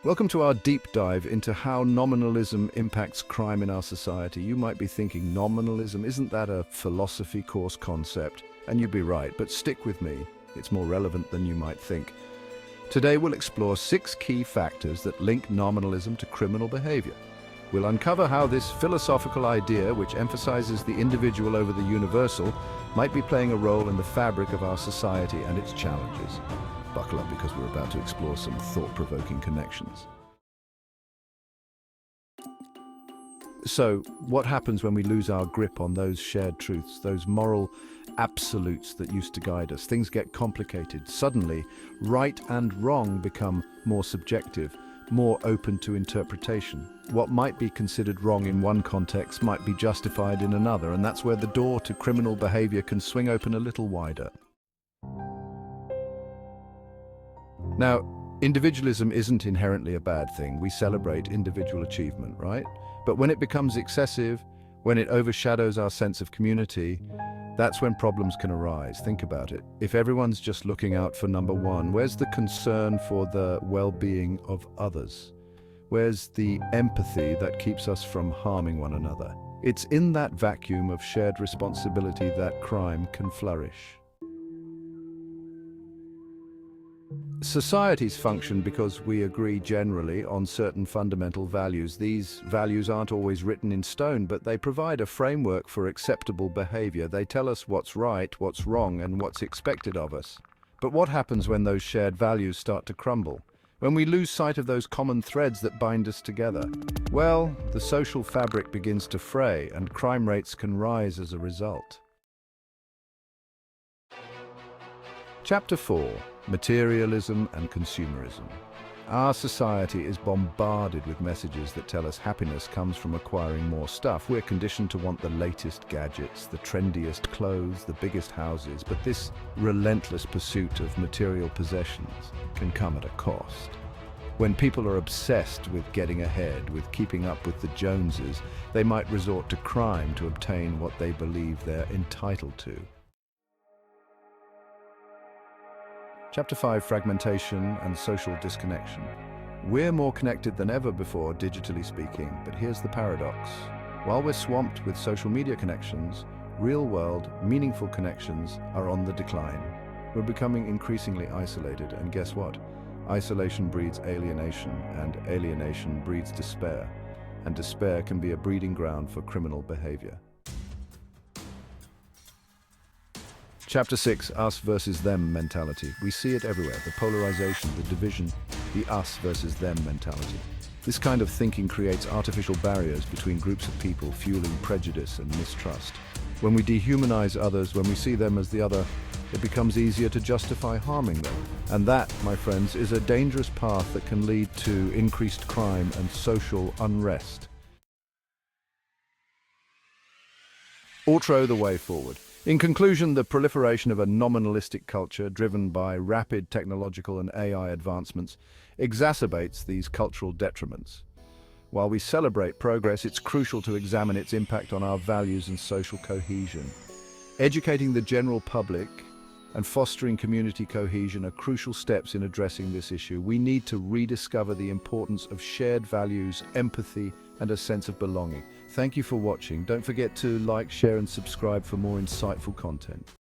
Welcome to our deep dive into how nominalism impacts crime in our society. You might be thinking, nominalism, isn't that a philosophy course concept? And you'd be right, but stick with me. It's more relevant than you might think. Today we'll explore 6 key factors that link nominalism to criminal behavior. We'll uncover how this philosophical idea, which emphasizes the individual over the universal, might be playing a role in the fabric of our society and its challenges. Buckle up because we're about to explore some thought-provoking connections. So, what happens when we lose our grip on those shared truths, those moral absolutes that used to guide us? Things get complicated. Suddenly, right and wrong become more subjective, more open to interpretation. What might be considered wrong in one context might be justified in another, and that's where the door to criminal behavior can swing open a little wider. Now, individualism isn't inherently a bad thing. We celebrate individual achievement, right? But when it becomes excessive, when it overshadows our sense of community, that's when problems can arise. Think about it. If everyone's just looking out for number one, where's the concern for the well-being of others? Where's the empathy that keeps us from harming one another? It's in that vacuum of shared responsibility that crime can flourish. Societies function because we agree generally on certain fundamental values. These values aren't always written in stone, but they provide a framework for acceptable behavior. They tell us what's right, what's wrong, and what's expected of us. But what happens when those shared values start to crumble? When we lose sight of those common threads that bind us together? Well, the social fabric begins to fray, and crime rates can rise as a result. Chapter 4. Materialism and consumerism. Our society is bombarded with messages that tell us happiness comes from acquiring more stuff. We're conditioned to want the latest gadgets, the trendiest clothes, the biggest houses, but this relentless pursuit of material possessions can come at a cost. When people are obsessed with getting ahead, with keeping up with the Joneses, they might resort to crime to obtain what they believe they're entitled to. Chapter 5. Fragmentation and social disconnection. We're more connected than ever before, digitally speaking, but here's the paradox. While we're swamped with social media connections, real-world, meaningful connections are on the decline. We're becoming increasingly isolated, and guess what? Isolation breeds alienation, and alienation breeds despair, and despair can be a breeding ground for criminal behavior. Chapter 6. Us versus them mentality. We see it everywhere. The polarization, the division, the us versus them mentality. This kind of thinking creates artificial barriers between groups of people, fueling prejudice and mistrust. When we dehumanize others, when we see them as the other, it becomes easier to justify harming them. And that, my friends, is a dangerous path that can lead to increased crime and social unrest. Outro, the way forward. In conclusion, the proliferation of a nominalistic culture driven by rapid technological and AI advancements exacerbates these cultural detriments. While we celebrate progress, it's crucial to examine its impact on our values and social cohesion. Educating the general public and fostering community cohesion are crucial steps in addressing this issue. We need to rediscover the importance of shared values, empathy, and a sense of belonging. Thank you for watching. Don't forget to like, share, and subscribe for more insightful content.